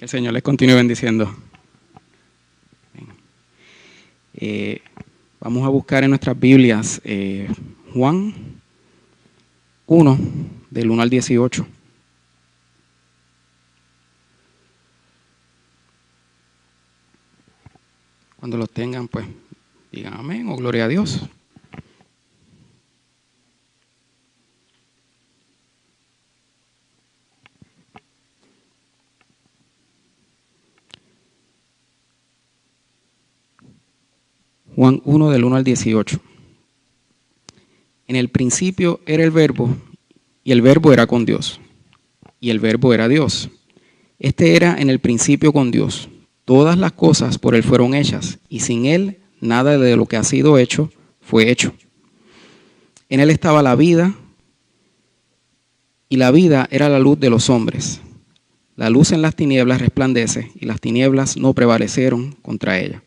El Señor les continúe bendiciendo. Vamos a buscar en nuestras Biblias Juan 1, del 1 al 18. Cuando los tengan, pues, digan amén o gloria a Dios. Juan 1, del 1 al 18. En el principio era el Verbo, y el Verbo era con Dios, y el Verbo era Dios. Este era en el principio con Dios. Todas las cosas por Él fueron hechas, y sin Él nada de lo que ha sido hecho fue hecho. En Él estaba la vida, y la vida era la luz de los hombres. La luz en las tinieblas resplandece, y las tinieblas no prevalecieron contra ella.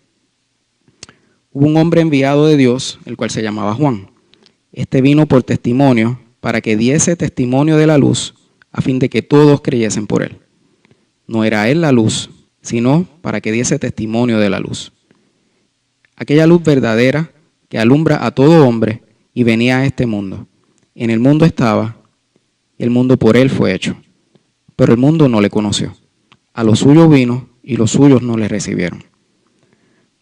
Hubo un hombre enviado de Dios, el cual se llamaba Juan. Este vino por testimonio, para que diese testimonio de la luz, a fin de que todos creyesen por él. No era él la luz, sino para que diese testimonio de la luz. Aquella luz verdadera que alumbra a todo hombre y venía a este mundo. En el mundo estaba, y el mundo por él fue hecho. Pero el mundo no le conoció. A los suyos vino, y los suyos no le recibieron.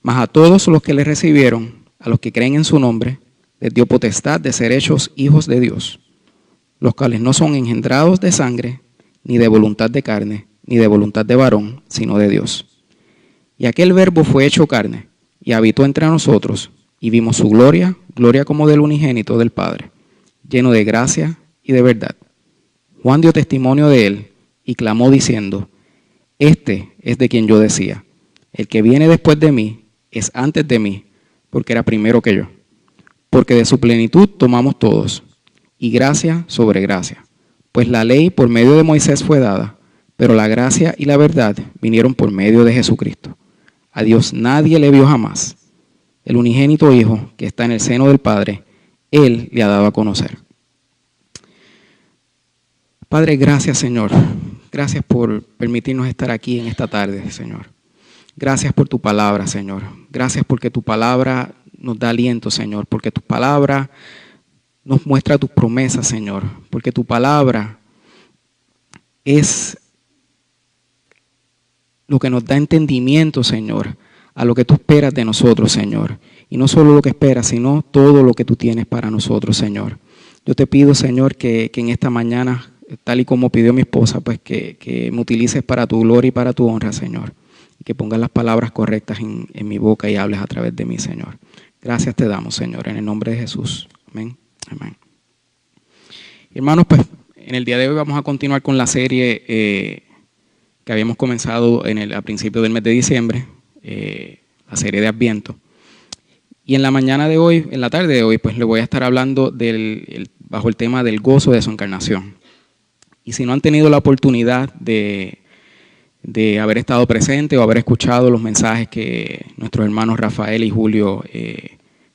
Mas a todos los que le recibieron, a los que creen en su nombre, les dio potestad de ser hechos hijos de Dios, los cuales no son engendrados de sangre, ni de voluntad de carne, ni de voluntad de varón, sino de Dios. Y aquel Verbo fue hecho carne, y habitó entre nosotros, y vimos su gloria, gloria como del unigénito del Padre, lleno de gracia y de verdad. Juan dio testimonio de él, y clamó diciendo, este es de quien yo decía, el que viene después de mí, es antes de mí, porque era primero que yo. Porque de su plenitud tomamos todos, y gracia sobre gracia. Pues la ley por medio de Moisés fue dada, pero la gracia y la verdad vinieron por medio de Jesucristo. A Dios nadie le vio jamás. El unigénito Hijo, que está en el seno del Padre, Él le ha dado a conocer. Padre, gracias, Señor. Gracias por permitirnos estar aquí en esta tarde, Señor. Gracias por tu palabra, Señor. Gracias porque tu palabra nos da aliento, Señor. Porque tu palabra nos muestra tus promesas, Señor. Porque tu palabra es lo que nos da entendimiento, Señor, a lo que tú esperas de nosotros, Señor. Y no solo lo que esperas, sino todo lo que tú tienes para nosotros, Señor. Yo te pido, Señor, que en esta mañana, tal y como pidió mi esposa, pues que me utilices para tu gloria y para tu honra, Señor. Y que pongas las palabras correctas en mi boca y hables a través de mí, Señor. Gracias te damos, Señor, en el nombre de Jesús. Amén. Amén. Hermanos, pues en el día de hoy vamos a continuar con la serie que habíamos comenzado a principios del mes de diciembre, la serie de Adviento. Y en la mañana de hoy, en la tarde de hoy, pues le voy a estar hablando bajo el tema del gozo de su encarnación. Y si no han tenido la oportunidad de haber estado presente o haber escuchado los mensajes que nuestros hermanos Rafael y Julio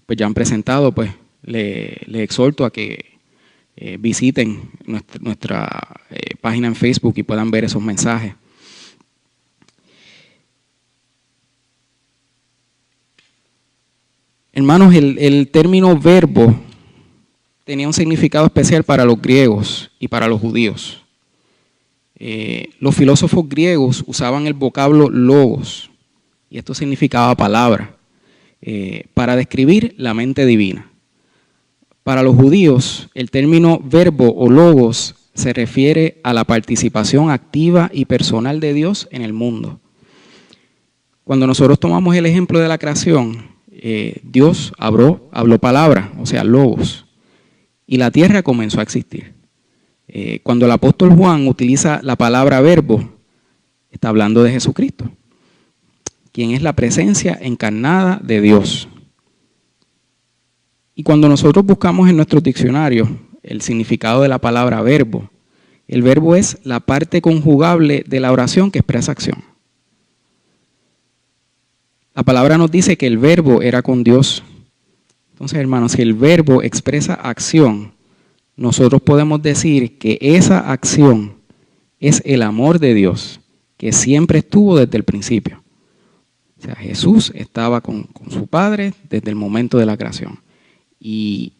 pues ya han presentado, pues le exhorto a que visiten nuestra página en Facebook y puedan ver esos mensajes. Hermanos, el término verbo tenía un significado especial para los griegos y para los judíos. Los filósofos griegos usaban el vocablo logos, y esto significaba palabra, para describir la mente divina. Para los judíos, el término verbo o logos se refiere a la participación activa y personal de Dios en el mundo. Cuando nosotros tomamos el ejemplo de la creación, Dios habló palabra, o sea, logos, y la tierra comenzó a existir. Cuando el apóstol Juan utiliza la palabra verbo, está hablando de Jesucristo, quien es la presencia encarnada de Dios. Y cuando nosotros buscamos en nuestros diccionarios el significado de la palabra verbo, el verbo es la parte conjugable de la oración que expresa acción. La palabra nos dice que el verbo era con Dios. Entonces, hermanos, si el verbo expresa acción, nosotros podemos decir que esa acción es el amor de Dios que siempre estuvo desde el principio. O sea, Jesús estaba con su Padre desde el momento de la creación. Y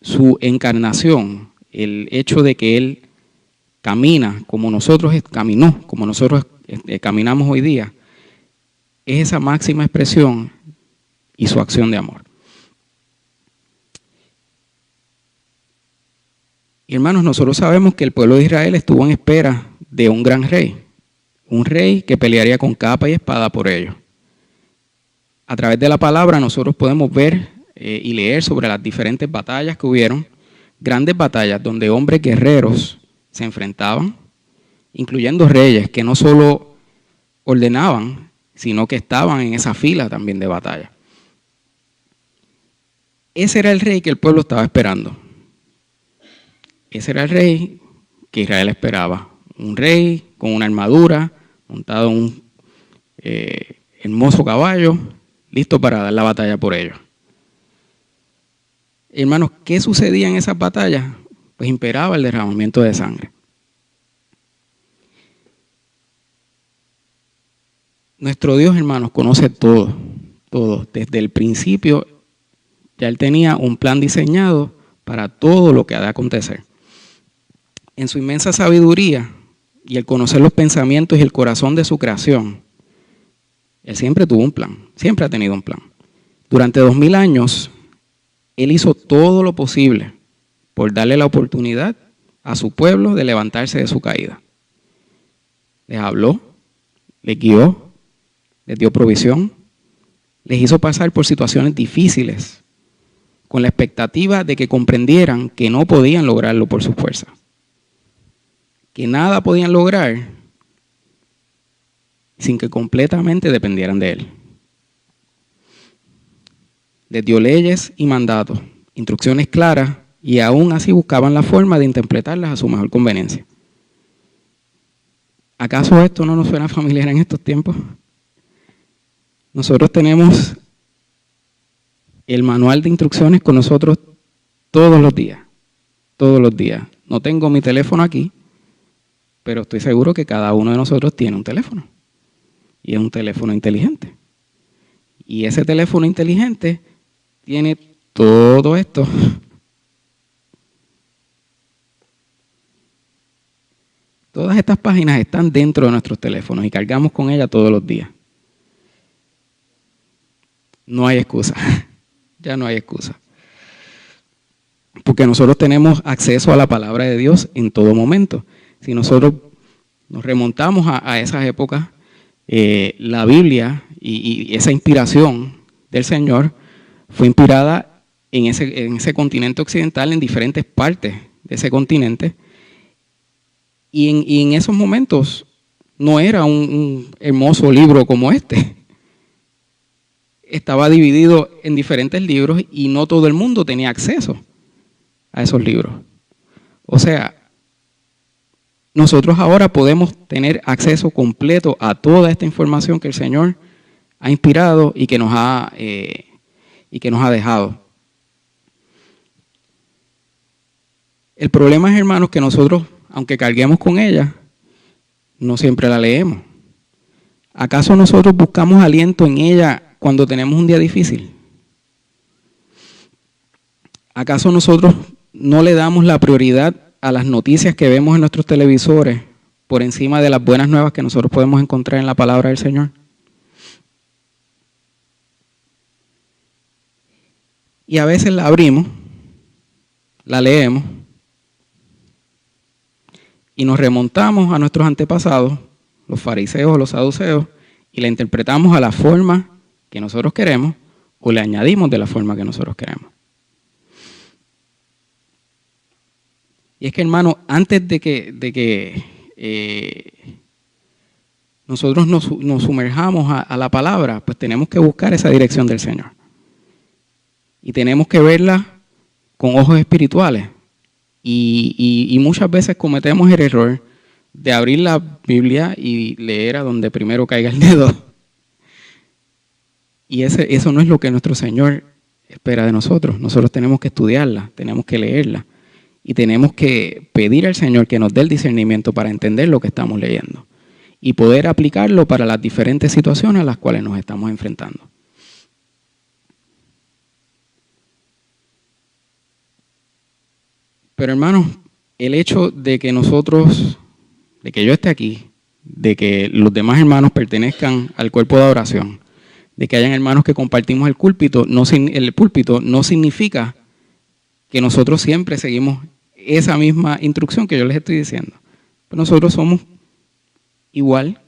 su encarnación, el hecho de que Él camina como nosotros caminó, como nosotros caminamos hoy día, es esa máxima expresión y su acción de amor. Y hermanos, nosotros sabemos que el pueblo de Israel estuvo en espera de un gran rey, un rey que pelearía con capa y espada por ellos. A través de la palabra nosotros podemos ver y leer sobre las diferentes batallas que hubieron, grandes batallas donde hombres guerreros se enfrentaban, incluyendo reyes que no solo ordenaban, sino que estaban en esa fila también de batalla. Ese era el rey que el pueblo estaba esperando. Ese era el rey que Israel esperaba. Un rey con una armadura, montado en un hermoso caballo, listo para dar la batalla por ellos. Hermanos, ¿qué sucedía en esas batallas? Pues imperaba el derramamiento de sangre. Nuestro Dios, hermanos, conoce todo, todo. Desde el principio ya Él tenía un plan diseñado para todo lo que ha de acontecer. En su inmensa sabiduría y el conocer los pensamientos y el corazón de su creación, Él siempre tuvo un plan, siempre ha tenido un plan. Durante 2000 años, Él hizo todo lo posible por darle la oportunidad a su pueblo de levantarse de su caída. Les habló, les guió, les dio provisión, les hizo pasar por situaciones difíciles, con la expectativa de que comprendieran que no podían lograrlo por su fuerza, que nada podían lograr sin que completamente dependieran de Él. Les dio leyes y mandatos, instrucciones claras, y aún así buscaban la forma de interpretarlas a su mejor conveniencia. ¿Acaso esto no nos suena familiar en estos tiempos? Nosotros tenemos el manual de instrucciones con nosotros todos los días, todos los días. No tengo mi teléfono aquí, pero estoy seguro que cada uno de nosotros tiene un teléfono, y es un teléfono inteligente. Y ese teléfono inteligente tiene todo esto. Todas estas páginas están dentro de nuestros teléfonos y cargamos con ellas todos los días. No hay excusa, ya no hay excusa. Porque nosotros tenemos acceso a la palabra de Dios en todo momento. Si nosotros nos remontamos a esas épocas, la Biblia y esa inspiración del Señor fue inspirada en ese continente occidental, en diferentes partes de ese continente. Y en esos momentos no era un hermoso libro como este. Estaba dividido en diferentes libros y no todo el mundo tenía acceso a esos libros. O sea, nosotros ahora podemos tener acceso completo a toda esta información que el Señor ha inspirado y que nos ha dejado. El problema es, hermanos, que nosotros, aunque carguemos con ella, no siempre la leemos. ¿Acaso nosotros buscamos aliento en ella cuando tenemos un día difícil? ¿Acaso nosotros no le damos la prioridad a las noticias que vemos en nuestros televisores por encima de las buenas nuevas que nosotros podemos encontrar en la palabra del Señor? Y a veces la abrimos, la leemos y nos remontamos a nuestros antepasados, los fariseos o los saduceos, y la interpretamos a la forma que nosotros queremos o le añadimos de la forma que nosotros queremos. Y es que, hermano, antes de que nosotros nos sumerjamos a la palabra, pues tenemos que buscar esa dirección del Señor. Y tenemos que verla con ojos espirituales. Y muchas veces cometemos el error de abrir la Biblia y leer a donde primero caiga el dedo. Y eso no es lo que nuestro Señor espera de nosotros. Nosotros tenemos que estudiarla, tenemos que leerla. Y tenemos que pedir al Señor que nos dé el discernimiento para entender lo que estamos leyendo. y poder aplicarlo para las diferentes situaciones a las cuales nos estamos enfrentando. Pero hermanos, el hecho de que nosotros, de que yo esté aquí, de que los demás hermanos pertenezcan al cuerpo de adoración, de que hayan hermanos que compartimos el púlpito, no significa que nosotros siempre seguimos esa misma instrucción que yo les estoy diciendo. Pero nosotros somos igual,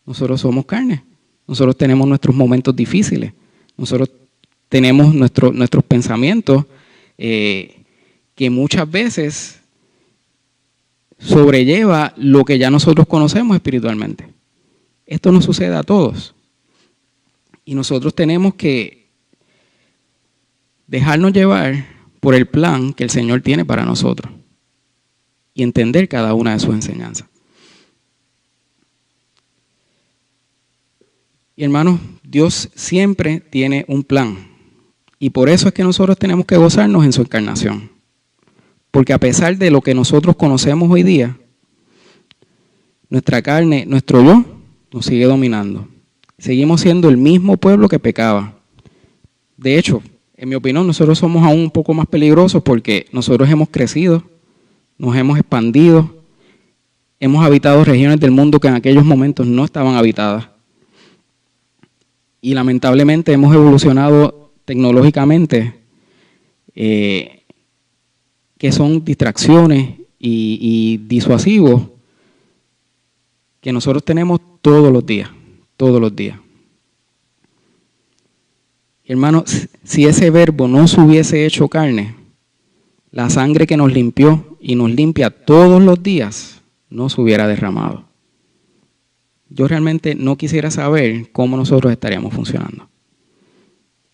nosotros somos carne, nosotros tenemos nuestros momentos difíciles, nosotros tenemos nuestros pensamientos que muchas veces sobrelleva lo que ya nosotros conocemos espiritualmente. Esto nos sucede a todos. Y nosotros tenemos que dejarnos llevar por el plan que el Señor tiene para nosotros y entender cada una de sus enseñanzas. Y hermanos, Dios siempre tiene un plan. Y por eso es que nosotros tenemos que gozarnos en su encarnación. Porque a pesar de lo que nosotros conocemos hoy día, nuestra carne, nuestro yo, nos sigue dominando. Seguimos siendo el mismo pueblo que pecaba. De hecho, en mi opinión, nosotros somos aún un poco más peligrosos porque nosotros hemos crecido, nos hemos expandido, hemos habitado regiones del mundo que en aquellos momentos no estaban habitadas. Y lamentablemente hemos evolucionado tecnológicamente, que son distracciones y disuasivos que nosotros tenemos todos los días. Hermanos, si ese verbo no se hubiese hecho carne, la sangre que nos limpió y nos limpia todos los días no se hubiera derramado. Yo realmente no quisiera saber cómo nosotros estaríamos funcionando.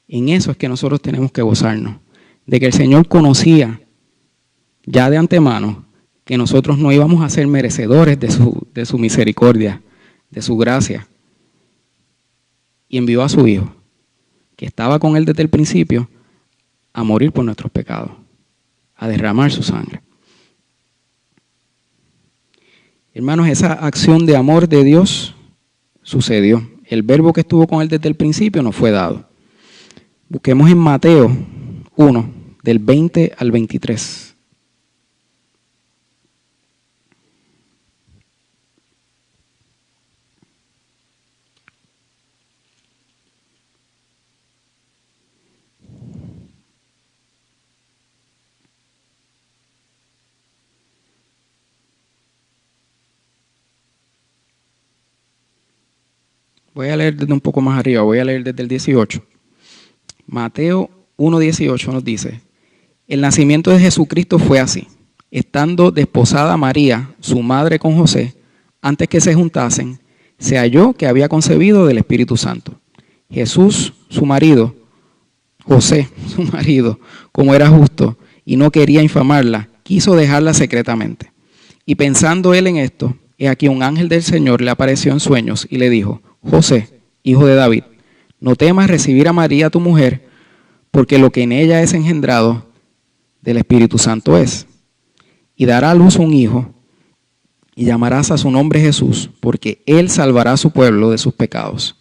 En eso es que nosotros tenemos que gozarnos, de que el Señor conocía ya de antemano que nosotros no íbamos a ser merecedores de su misericordia, de su gracia. Y envió a su Hijo, que estaba con Él desde el principio, a morir por nuestros pecados, a derramar su sangre. Hermanos, esa acción de amor de Dios sucedió. El verbo que estuvo con Él desde el principio nos fue dado. Busquemos en Mateo 1, del 20 al 23. Voy a leer desde un poco más arriba, voy a leer desde el 18. Mateo 1:18 nos dice: el nacimiento de Jesucristo fue así. Estando desposada María, su madre, con José, antes que se juntasen, se halló que había concebido del Espíritu Santo. Jesús, su marido, José, su marido, como era justo y no quería infamarla, quiso dejarla secretamente. Y pensando él en esto, he aquí un ángel del Señor le apareció en sueños y le dijo: José, hijo de David, no temas recibir a María tu mujer, porque lo que en ella es engendrado del Espíritu Santo es. Y dará a luz un hijo, y llamarás a su nombre Jesús, porque él salvará a su pueblo de sus pecados.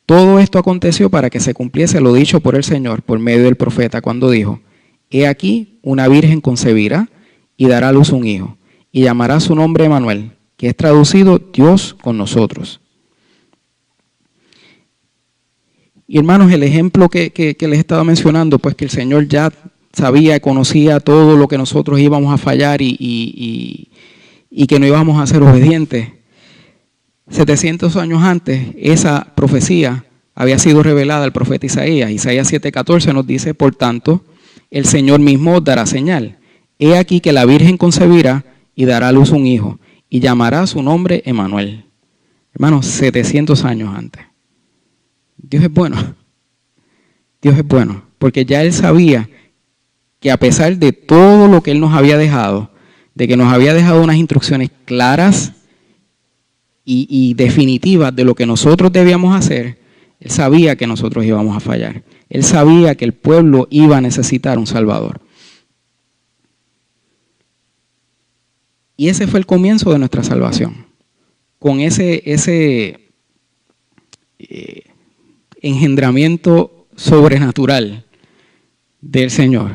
Todo esto aconteció para que se cumpliese lo dicho por el Señor por medio del profeta, cuando dijo: he aquí una virgen concebirá y dará a luz un hijo, y llamará su nombre Emmanuel, que es traducido Dios con nosotros. Y hermanos, el ejemplo que les estaba mencionando, pues que el Señor ya sabía y conocía todo lo que nosotros íbamos a fallar y que no íbamos a ser obedientes. 700 años antes, esa profecía había sido revelada al profeta Isaías. Isaías 7:14 nos dice: por tanto, el Señor mismo os dará señal. He aquí que la Virgen concebirá y dará a luz un hijo, y llamará su nombre Emmanuel. Hermanos, 700 años antes. Dios es bueno. Dios es bueno, porque ya Él sabía que a pesar de todo lo que Él nos había dejado, de que nos había dejado unas instrucciones claras y definitivas de lo que nosotros debíamos hacer, Él sabía que nosotros íbamos a fallar. Él sabía que el pueblo iba a necesitar un Salvador. Y ese fue el comienzo de nuestra salvación. con ese engendramiento sobrenatural del Señor,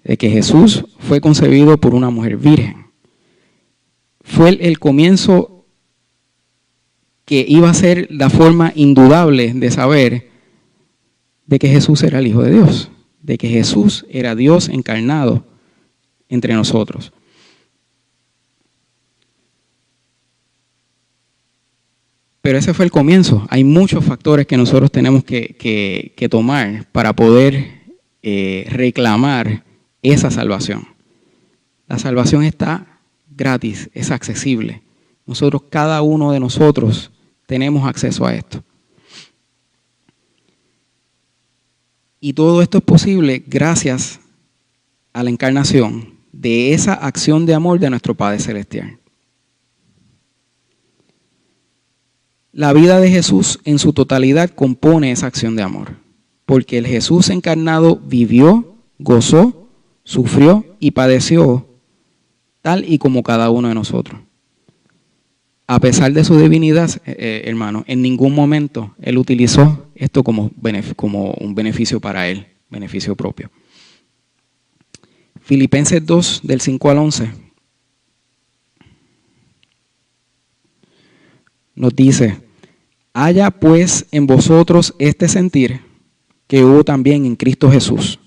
de que Jesús fue concebido por una mujer virgen. Fue el comienzo que iba a ser la forma indudable de saber de que Jesús era el Hijo de Dios, de que Jesús era Dios encarnado entre nosotros. Pero ese fue el comienzo. Hay muchos factores que nosotros tenemos que tomar para poder reclamar esa salvación. La salvación está gratis, es accesible. Nosotros, cada uno de nosotros, tenemos acceso a esto. Y todo esto es posible gracias a la encarnación de esa acción de amor de nuestro Padre Celestial. La vida de Jesús en su totalidad compone esa acción de amor, porque el Jesús encarnado vivió, gozó, sufrió y padeció tal y como cada uno de nosotros. A pesar de su divinidad, hermano, en ningún momento Él utilizó esto como un beneficio para Él, beneficio propio. Filipenses 2, del 5 al 11, nos dice: haya pues en vosotros este sentir que hubo también en Cristo Jesús,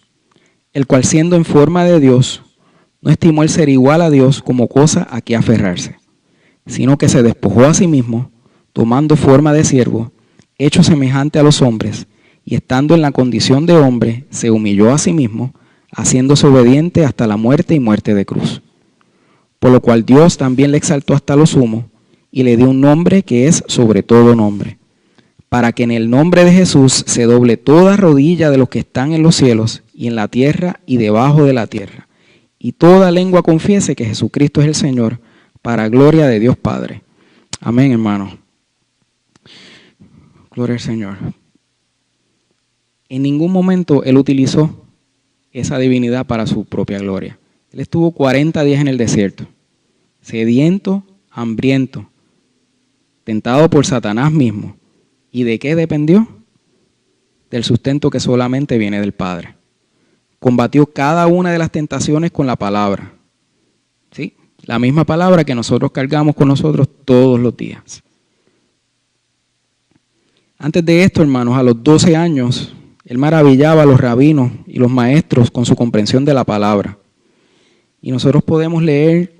el cual siendo en forma de Dios, no estimó el ser igual a Dios como cosa a que aferrarse, sino que se despojó a sí mismo, tomando forma de siervo, hecho semejante a los hombres, y estando en la condición de hombre, se humilló a sí mismo, haciéndose obediente hasta la muerte y muerte de cruz. Por lo cual Dios también le exaltó hasta lo sumo, y le dio un nombre que es sobre todo nombre, para que en el nombre de Jesús se doble toda rodilla de los que están en los cielos y en la tierra y debajo de la tierra, y toda lengua confiese que Jesucristo es el Señor, para gloria de Dios Padre. Amén, hermano. Gloria al Señor. En ningún momento Él utilizó esa divinidad para su propia gloria. Él estuvo 40 días en el desierto, sediento, hambriento, tentado por Satanás mismo. ¿Y de qué dependió? Del sustento que solamente viene del Padre. Combatió cada una de las tentaciones con la palabra. ¿Sí? La misma palabra que nosotros cargamos con nosotros todos los días. Antes de esto, hermanos, a los 12 años, Él maravillaba a los rabinos y los maestros con su comprensión de la palabra. Y nosotros podemos leer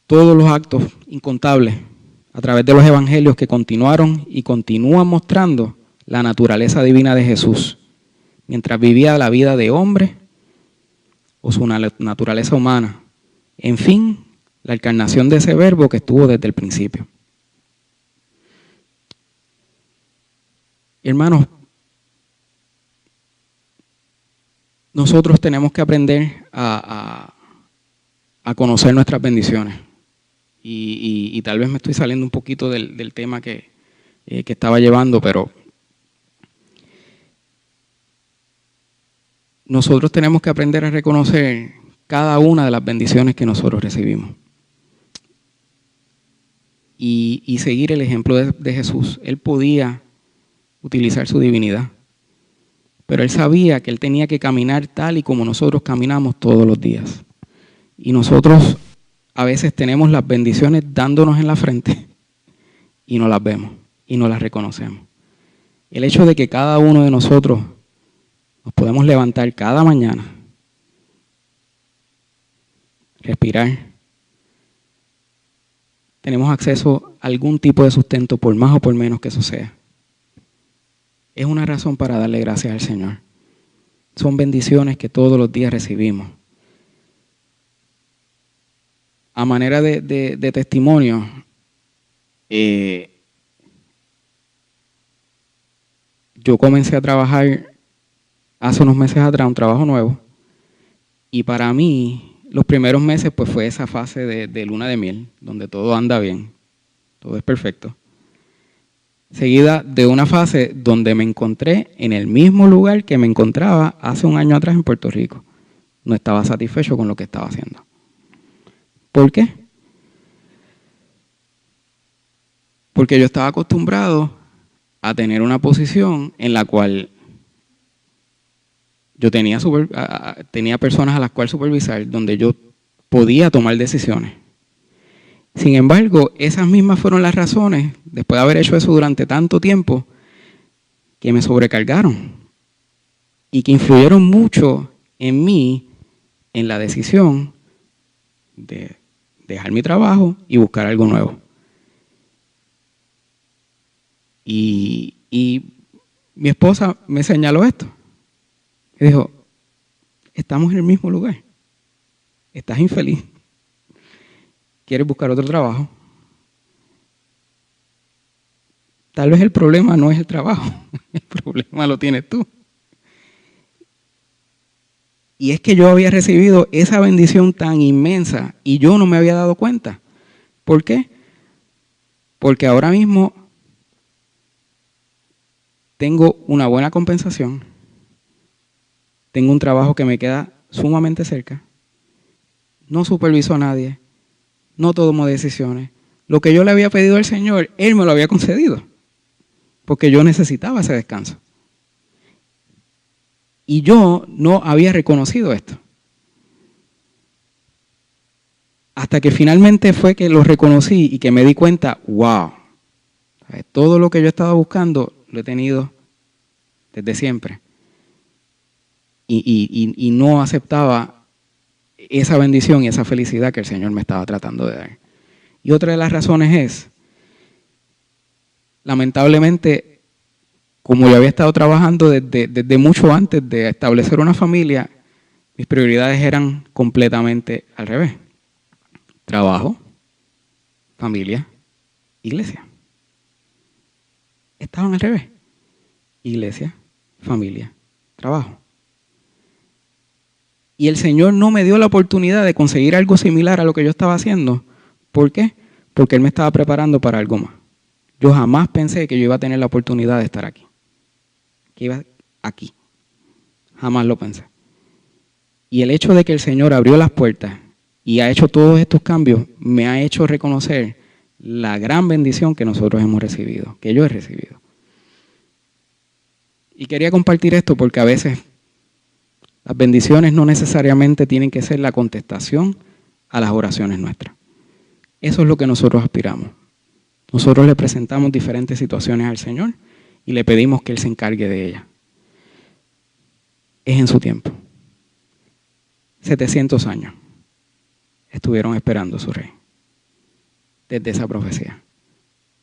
todos los actos incontables a través de los evangelios que continuaron y continúan mostrando la naturaleza divina de Jesús, mientras vivía la vida de hombre o su naturaleza humana. En fin, la encarnación de ese verbo que estuvo desde el principio. Hermanos, nosotros tenemos que aprender a conocer nuestras bendiciones. Y tal vez me estoy saliendo un poquito del tema que estaba llevando, pero nosotros tenemos que aprender a reconocer cada una de las bendiciones que nosotros recibimos. Y seguir el ejemplo de Jesús. Él podía utilizar su divinidad, pero Él sabía que Él tenía que caminar tal y como nosotros caminamos todos los días. Y nosotros a veces tenemos las bendiciones dándonos en la frente y no las vemos y no las reconocemos. El hecho de que cada uno de nosotros nos podemos levantar cada mañana, respirar, tenemos acceso a algún tipo de sustento, por más o por menos que eso sea. Es una razón para darle gracias al Señor. Son bendiciones que todos los días recibimos. A manera de testimonio, yo comencé a trabajar hace unos meses atrás, un trabajo nuevo, y para mí los primeros meses pues fue esa fase de luna de miel, donde todo anda bien, todo es perfecto. Seguida de una fase donde me encontré en el mismo lugar que me encontraba hace un año atrás en Puerto Rico. No estaba satisfecho con lo que estaba haciendo. ¿Por qué? Porque yo estaba acostumbrado a tener una posición en la cual yo tenía personas a las cuales supervisar, donde yo podía tomar decisiones. Sin embargo, esas mismas fueron las razones, después de haber hecho eso durante tanto tiempo, que me sobrecargaron y que influyeron mucho en mí, en la decisión de dejar mi trabajo y buscar algo nuevo. Y mi esposa me señaló esto. Y dijo, estamos en el mismo lugar. Estás infeliz. ¿Quieres buscar otro trabajo? Tal vez el problema no es el trabajo. El problema lo tienes tú. Y es que yo había recibido esa bendición tan inmensa y yo no me había dado cuenta. ¿Por qué? Porque ahora mismo tengo una buena compensación, tengo un trabajo que me queda sumamente cerca, no superviso a nadie, no tomo decisiones. Lo que yo le había pedido al Señor, Él me lo había concedido, porque yo necesitaba ese descanso. Y yo no había reconocido esto. Hasta que finalmente fue que lo reconocí y que me di cuenta, wow, todo lo que yo estaba buscando lo he tenido desde siempre. Y no aceptaba esa bendición y esa felicidad que el Señor me estaba tratando de dar. Y otra de las razones es, lamentablemente, como yo había estado trabajando desde mucho antes de establecer una familia, mis prioridades eran completamente al revés. Trabajo, familia, iglesia. Estaban al revés. Iglesia, familia, trabajo. Y el Señor no me dio la oportunidad de conseguir algo similar a lo que yo estaba haciendo. ¿Por qué? Porque Él me estaba preparando para algo más. Yo jamás pensé que yo iba a tener la oportunidad de estar aquí. Que iba aquí. Jamás lo pensé. Y el hecho de que el Señor abrió las puertas y ha hecho todos estos cambios, me ha hecho reconocer la gran bendición que nosotros hemos recibido, que yo he recibido. Y quería compartir esto porque a veces las bendiciones no necesariamente tienen que ser la contestación a las oraciones nuestras. Eso es lo que nosotros aspiramos. Nosotros le presentamos diferentes situaciones al Señor y le pedimos que Él se encargue de ellas. Es en su tiempo. 700 años estuvieron esperando a su rey desde esa profecía.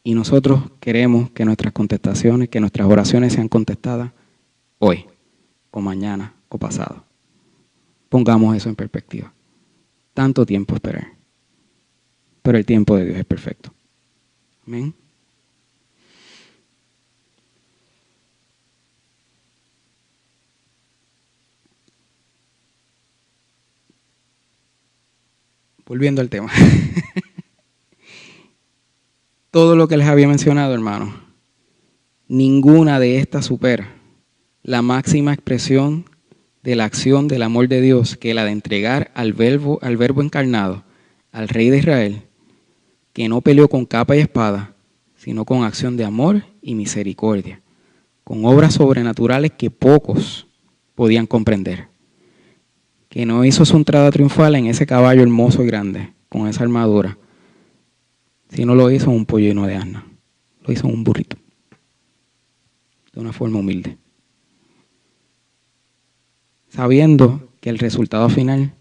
Y nosotros queremos que nuestras contestaciones, que nuestras oraciones sean contestadas hoy, o mañana, o pasado. Pongamos eso en perspectiva. Tanto tiempo esperar. Pero el tiempo de Dios es perfecto. Amén. Volviendo al tema. Todo lo que les había mencionado, hermanos, ninguna de estas supera la máxima expresión de la acción del amor de Dios, que la de entregar al verbo encarnado, al Rey de Israel, que no peleó con capa y espada, sino con acción de amor y misericordia, con obras sobrenaturales que pocos podían comprender, que no hizo su entrada triunfal en ese caballo hermoso y grande, con esa armadura, sino lo hizo en un pollino de asna, lo hizo en un burrito, de una forma humilde, sabiendo que el resultado final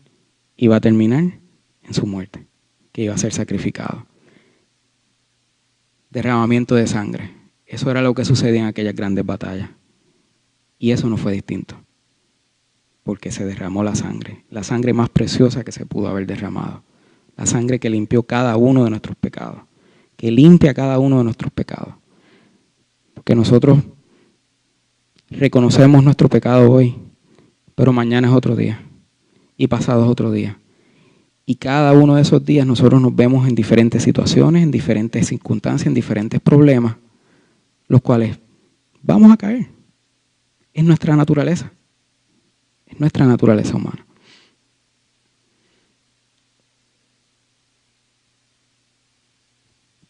iba a terminar en su muerte, que iba a ser sacrificado. Derramamiento de sangre, eso era lo que sucedía en aquellas grandes batallas. Y eso no fue distinto, porque se derramó la sangre más preciosa que se pudo haber derramado, la sangre que limpió cada uno de nuestros pecados, que limpia cada uno de nuestros pecados. Porque nosotros reconocemos nuestro pecado hoy, pero mañana es otro día y pasado es otro día. Y cada uno de esos días nosotros nos vemos en diferentes situaciones, en diferentes circunstancias, en diferentes problemas, los cuales vamos a caer. Es nuestra naturaleza. Es nuestra naturaleza humana.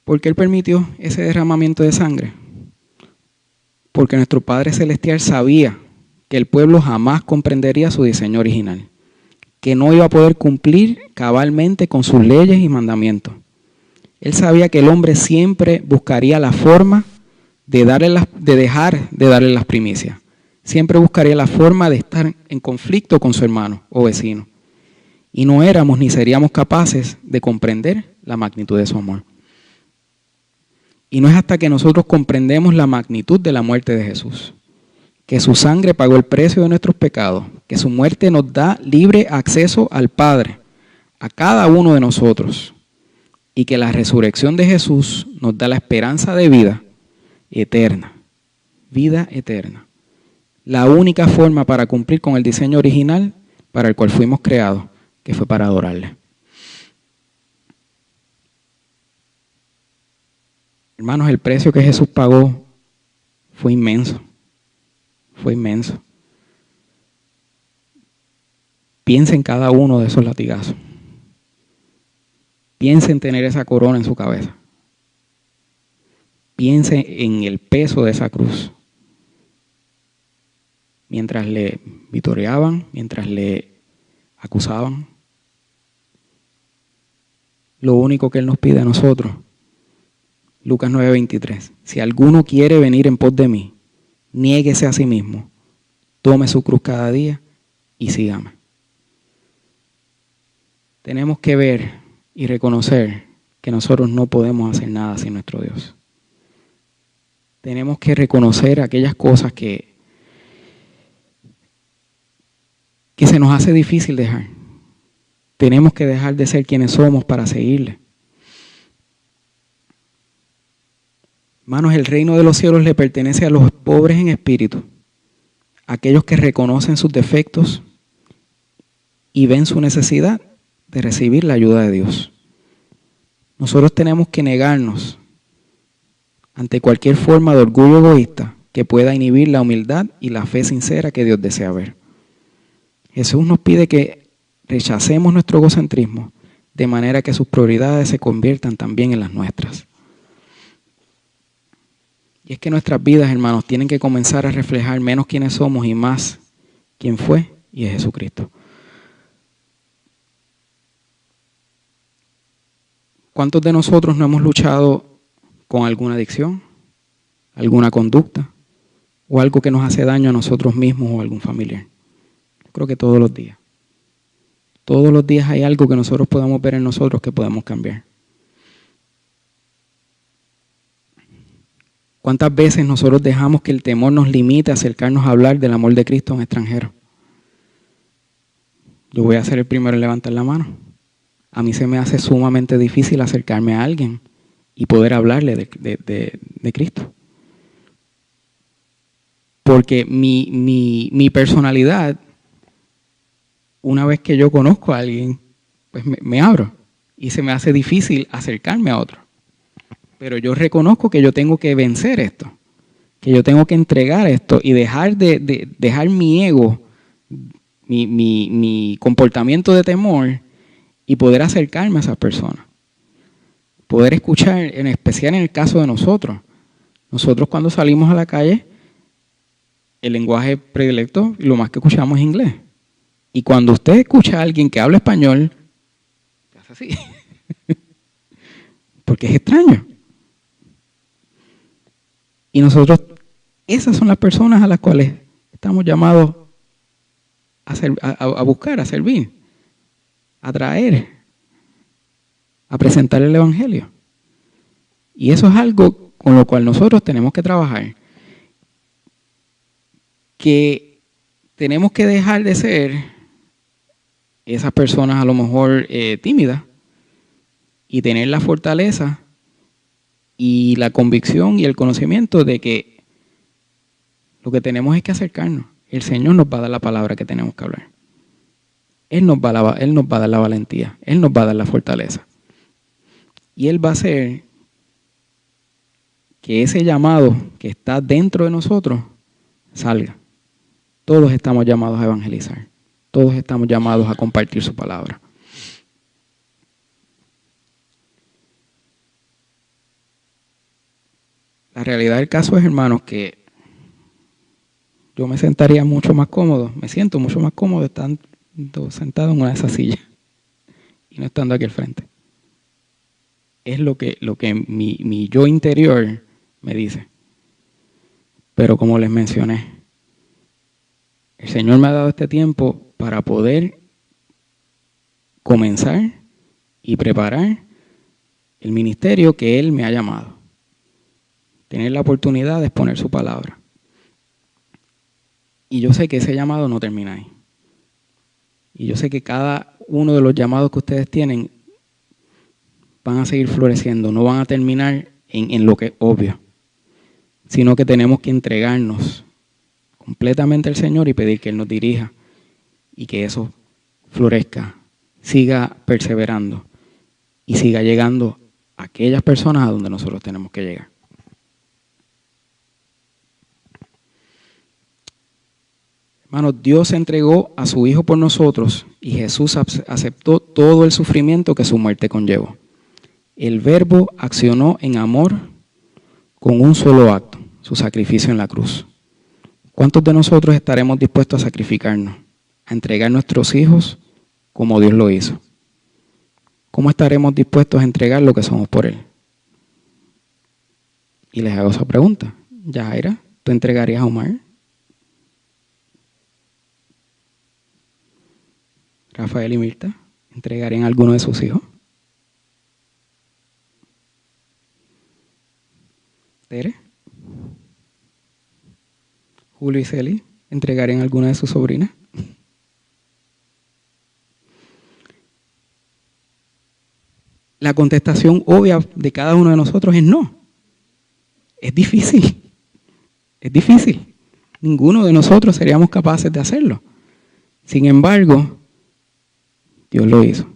¿Por qué Él permitió ese derramamiento de sangre? Porque nuestro Padre Celestial sabía que el pueblo jamás comprendería su diseño original, que no iba a poder cumplir cabalmente con sus leyes y mandamientos. Él sabía que el hombre siempre buscaría la forma de dejar de darle las primicias. Siempre buscaría la forma de estar en conflicto con su hermano o vecino. Y no éramos ni seríamos capaces de comprender la magnitud de su amor. Y no es hasta que nosotros comprendemos la magnitud de la muerte de Jesús, que su sangre pagó el precio de nuestros pecados, que su muerte nos da libre acceso al Padre, a cada uno de nosotros, y que la resurrección de Jesús nos da la esperanza de vida eterna. Vida eterna. La única forma para cumplir con el diseño original para el cual fuimos creados, que fue para adorarle. Hermanos, el precio que Jesús pagó fue inmenso. Fue inmenso. Piensa en cada uno de esos latigazos. Piensa en tener esa corona en su cabeza. Piense en el peso de esa cruz. Mientras le vitoreaban, mientras le acusaban. Lo único que Él nos pide a nosotros, Lucas 9:23, si alguno quiere venir en pos de mí, niéguese a sí mismo, tome su cruz cada día y sígame. Tenemos que ver y reconocer que nosotros no podemos hacer nada sin nuestro Dios. Tenemos que reconocer aquellas cosas que se nos hace difícil dejar. Tenemos que dejar de ser quienes somos para seguirle. Hermanos, el reino de los cielos le pertenece a los pobres en espíritu, a aquellos que reconocen sus defectos y ven su necesidad de recibir la ayuda de Dios. Nosotros tenemos que negarnos ante cualquier forma de orgullo egoísta que pueda inhibir la humildad y la fe sincera que Dios desea ver. Jesús nos pide que rechacemos nuestro egocentrismo de manera que sus prioridades se conviertan también en las nuestras. Y es que nuestras vidas, hermanos, tienen que comenzar a reflejar menos quiénes somos y más quién fue y es Jesucristo. ¿Cuántos de nosotros no hemos luchado con alguna adicción, alguna conducta o algo que nos hace daño a nosotros mismos o a algún familiar? Yo creo que todos los días. Todos los días hay algo que nosotros podemos ver en nosotros que podemos cambiar. ¿Cuántas veces nosotros dejamos que el temor nos limite a acercarnos a hablar del amor de Cristo a un extranjero? Yo voy a ser el primero en levantar la mano. A mí se me hace sumamente difícil acercarme a alguien y poder hablarle de Cristo. Porque mi personalidad, una vez que yo conozco a alguien, pues me abro y se me hace difícil acercarme a otro. Pero yo reconozco que yo tengo que vencer esto, que yo tengo que entregar esto y dejar dejar mi ego, mi comportamiento de temor y poder acercarme a esas personas. Poder escuchar, en especial en el caso de nosotros. Nosotros cuando salimos a la calle, el lenguaje predilecto, lo más que escuchamos es inglés. Y cuando usted escucha a alguien que habla español, hace así. Porque es extraño. Y nosotros, esas son las personas a las cuales estamos llamados a buscar, a servir, a traer, a presentar el Evangelio. Y eso es algo con lo cual nosotros tenemos que trabajar. Que tenemos que dejar de ser esas personas a lo mejor tímidas y tener la fortaleza y la convicción y el conocimiento de que lo que tenemos es que acercarnos. El Señor nos va a dar la palabra que tenemos que hablar. Él nos va a dar la valentía. Él nos va a dar la fortaleza. Y Él va a hacer que ese llamado que está dentro de nosotros salga. Todos estamos llamados a evangelizar. Todos estamos llamados a compartir su palabra. La realidad del caso es, hermanos, que yo me sentaría mucho más cómodo, me siento mucho más cómodo estando sentado en una de esas sillas y no estando aquí al frente. Es lo que mi yo interior me dice. Pero como les mencioné, el Señor me ha dado este tiempo para poder comenzar y preparar el ministerio que Él me ha llamado. Tener la oportunidad de exponer su palabra. Y yo sé que ese llamado no termina ahí. Y yo sé que cada uno de los llamados que ustedes tienen van a seguir floreciendo, no van a terminar en lo que es obvio, sino que tenemos que entregarnos completamente al Señor y pedir que Él nos dirija y que eso florezca, siga perseverando y siga llegando a aquellas personas a donde nosotros tenemos que llegar. Hermanos, Dios entregó a su Hijo por nosotros y Jesús aceptó todo el sufrimiento que su muerte conllevó. El Verbo accionó en amor con un solo acto, su sacrificio en la cruz. ¿Cuántos de nosotros estaremos dispuestos a sacrificarnos, a entregar nuestros hijos como Dios lo hizo? ¿Cómo estaremos dispuestos a entregar lo que somos por Él? Y les hago esa pregunta. Yajaira, ¿tú entregarías a Omar? Rafael y Mirta, ¿entregarían a alguno de sus hijos? Tere, Julio y Celi, ¿entregarían a alguna de sus sobrinas? La contestación obvia de cada uno de nosotros es no. Es difícil. Es difícil. Ninguno de nosotros seríamos capaces de hacerlo. Sin embargo, Dios lo hizo.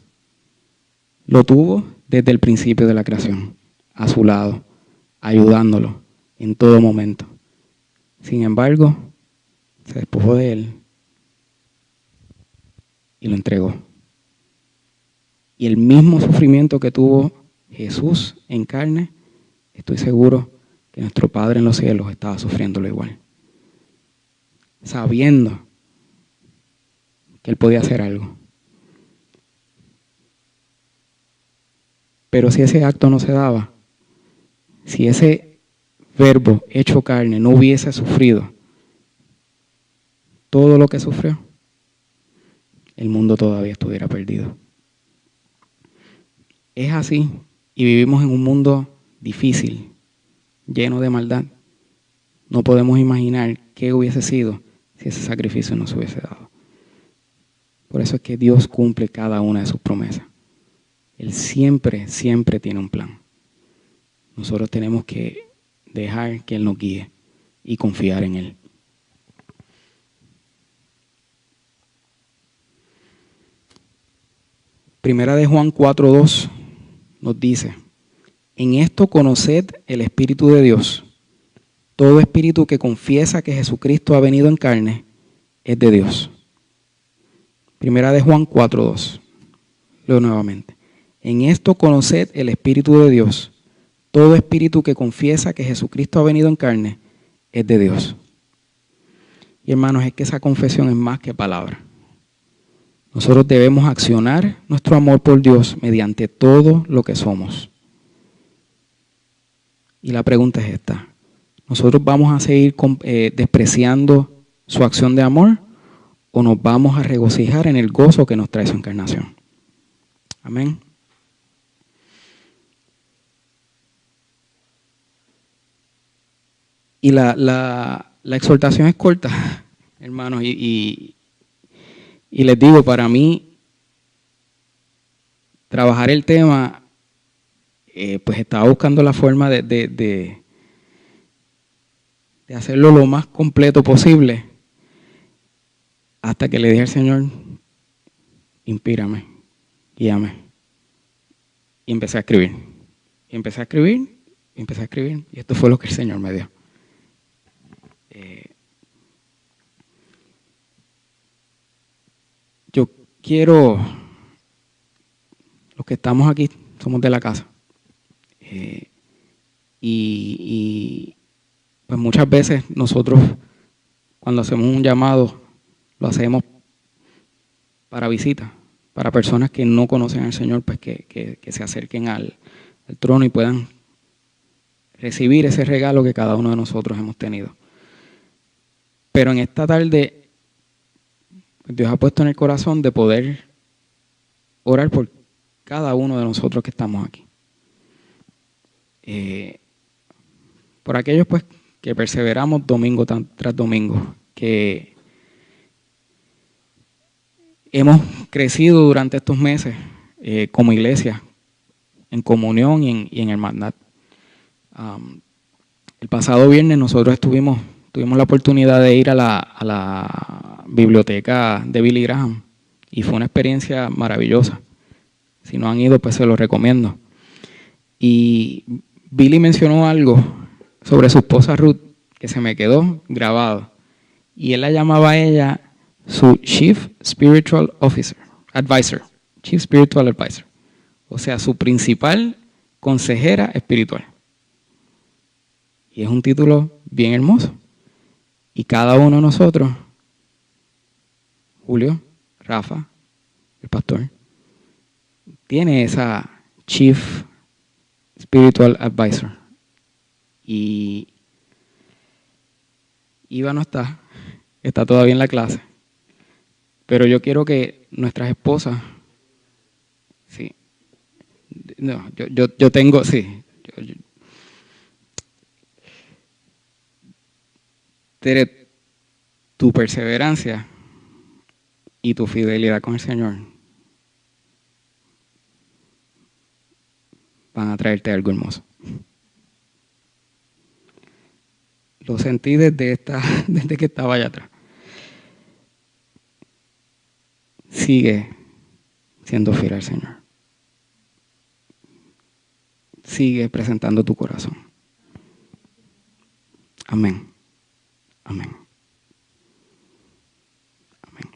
Lo tuvo desde el principio de la creación, a su lado, ayudándolo en todo momento. Sin embargo, se despojó de Él y lo entregó. Y el mismo sufrimiento que tuvo Jesús en carne, estoy seguro que nuestro Padre en los cielos estaba sufriéndolo igual. Sabiendo que Él podía hacer algo. Pero si ese acto no se daba, si ese Verbo hecho carne no hubiese sufrido todo lo que sufrió, el mundo todavía estuviera perdido. Es así, y vivimos en un mundo difícil, lleno de maldad. No podemos imaginar qué hubiese sido si ese sacrificio no se hubiese dado. Por eso es que Dios cumple cada una de sus promesas. Él siempre, siempre tiene un plan. Nosotros tenemos que dejar que Él nos guíe y confiar en Él. Primera de Juan 4:2 nos dice: en esto conoced el Espíritu de Dios. Todo espíritu que confiesa que Jesucristo ha venido en carne es de Dios. Primera de Juan 4:2. Leo nuevamente. En esto conoced el Espíritu de Dios. Todo espíritu que confiesa que Jesucristo ha venido en carne es de Dios. Y hermanos, es que esa confesión es más que palabra. Nosotros debemos accionar nuestro amor por Dios mediante todo lo que somos. Y la pregunta es esta: ¿nosotros vamos a seguir despreciando su acción de amor o nos vamos a regocijar en el gozo que nos trae su encarnación? Amén. Y la exhortación es corta, hermanos, y les digo, para mí, trabajar el tema, pues estaba buscando la forma de hacerlo lo más completo posible, hasta que le dije al Señor: inspírame, guíame. Y empecé a escribir. Y empecé a escribir, y empecé a escribir, y esto fue lo que el Señor me dio. Yo quiero, los que estamos aquí somos de la casa, y muchas veces nosotros, cuando hacemos un llamado, lo hacemos para visitas, para personas que no conocen al Señor, pues que se acerquen al trono y puedan recibir ese regalo que cada uno de nosotros hemos tenido. Pero en esta tarde, Dios ha puesto en el corazón de poder orar por cada uno de nosotros que estamos aquí. Por aquellos pues que perseveramos domingo tras domingo, que hemos crecido durante estos meses como iglesia, en comunión y en hermandad. El pasado viernes nosotros tuvimos la oportunidad de ir a la biblioteca de Billy Graham y fue una experiencia maravillosa. Si no han ido, pues se los recomiendo. Y Billy mencionó algo sobre su esposa Ruth que se me quedó grabado. Y él la llamaba a ella su Chief Spiritual Advisor. Chief Spiritual Advisor. O sea, su principal consejera espiritual. Y es un título bien hermoso. Y cada uno de nosotros, Julio, Rafa, el pastor, tiene esa Chief Spiritual Advisor. Y Iva no está todavía en la clase. Pero yo quiero que nuestras esposas, sí, no, yo tengo, sí, Tere, tu perseverancia y tu fidelidad con el Señor van a traerte algo hermoso. Lo sentí desde que estaba allá atrás. Sigue siendo fiel al Señor. Sigue presentando tu corazón. Amén. Amén. Amén.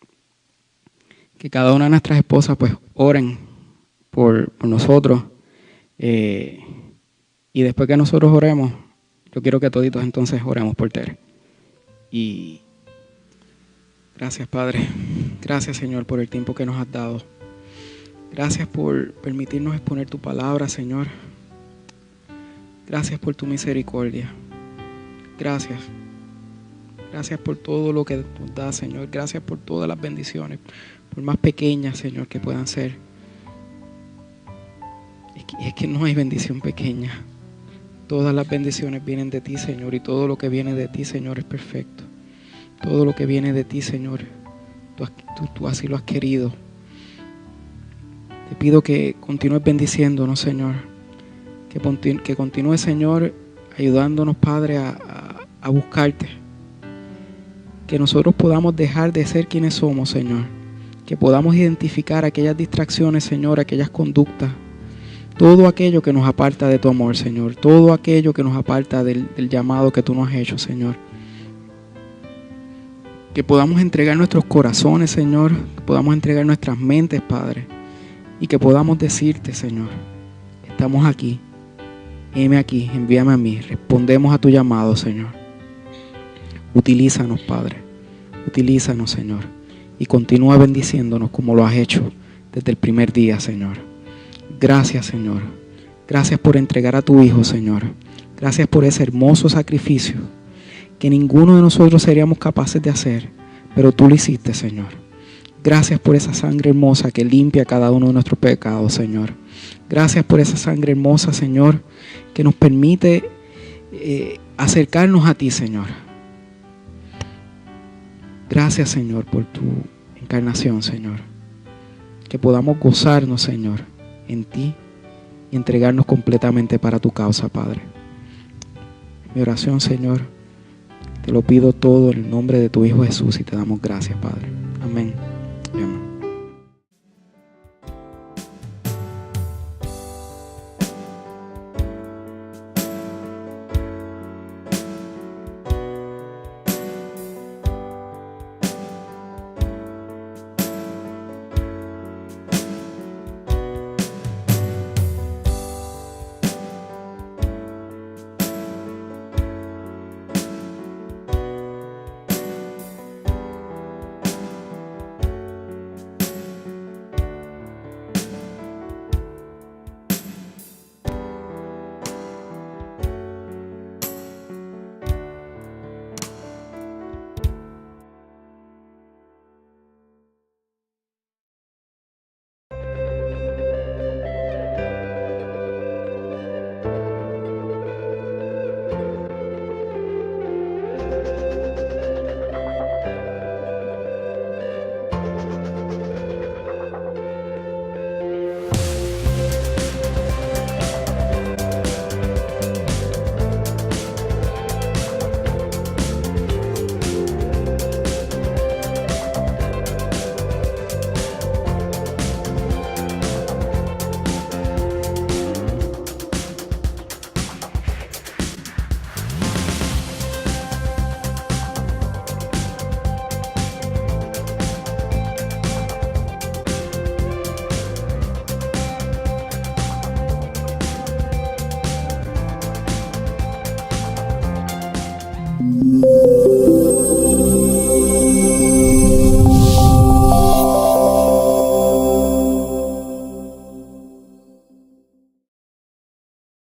Que cada una de nuestras esposas pues oren por nosotros. Y después que nosotros oremos, yo quiero que toditos entonces oremos por Tere. Y gracias, Padre. Gracias, Señor, por el tiempo que nos has dado. Gracias por permitirnos exponer tu palabra, Señor. Gracias por tu misericordia. Gracias. Gracias por todo lo que nos das, Señor. Gracias por todas las bendiciones, por más pequeñas, Señor, que puedan ser. Es que no hay bendición pequeña. Todas las bendiciones vienen de ti, Señor, y todo lo que viene de ti, Señor, es perfecto. Todo lo que viene de ti, Señor, tú así lo has querido. Te pido que continúes bendiciéndonos, Señor. Que continúes, Señor, ayudándonos, Padre, a buscarte. Que nosotros podamos dejar de ser quienes somos, Señor. Que podamos identificar aquellas distracciones, Señor, aquellas conductas. Todo aquello que nos aparta de tu amor, Señor. Todo aquello que nos aparta del llamado que tú nos has hecho, Señor. Que podamos entregar nuestros corazones, Señor. Que podamos entregar nuestras mentes, Padre. Y que podamos decirte, Señor, estamos aquí. Heme aquí, envíame a mí. Respondemos a tu llamado, Señor. Utilízanos, Padre. Utilízanos, Señor. Y continúa bendiciéndonos como lo has hecho desde el primer día, Señor. Gracias, Señor. Gracias por entregar a tu Hijo, Señor. Gracias por ese hermoso sacrificio que ninguno de nosotros seríamos capaces de hacer, pero tú lo hiciste, Señor. Gracias por esa sangre hermosa que limpia cada uno de nuestros pecados, Señor. Gracias por esa sangre hermosa, Señor, que nos permite acercarnos a ti, Señor. Gracias, Señor, por tu encarnación, Señor. Que podamos gozarnos, Señor, en ti y entregarnos completamente para tu causa, Padre. Mi oración, Señor, te lo pido todo en el nombre de tu Hijo Jesús y te damos gracias, Padre. Amén. Y amén. Amén.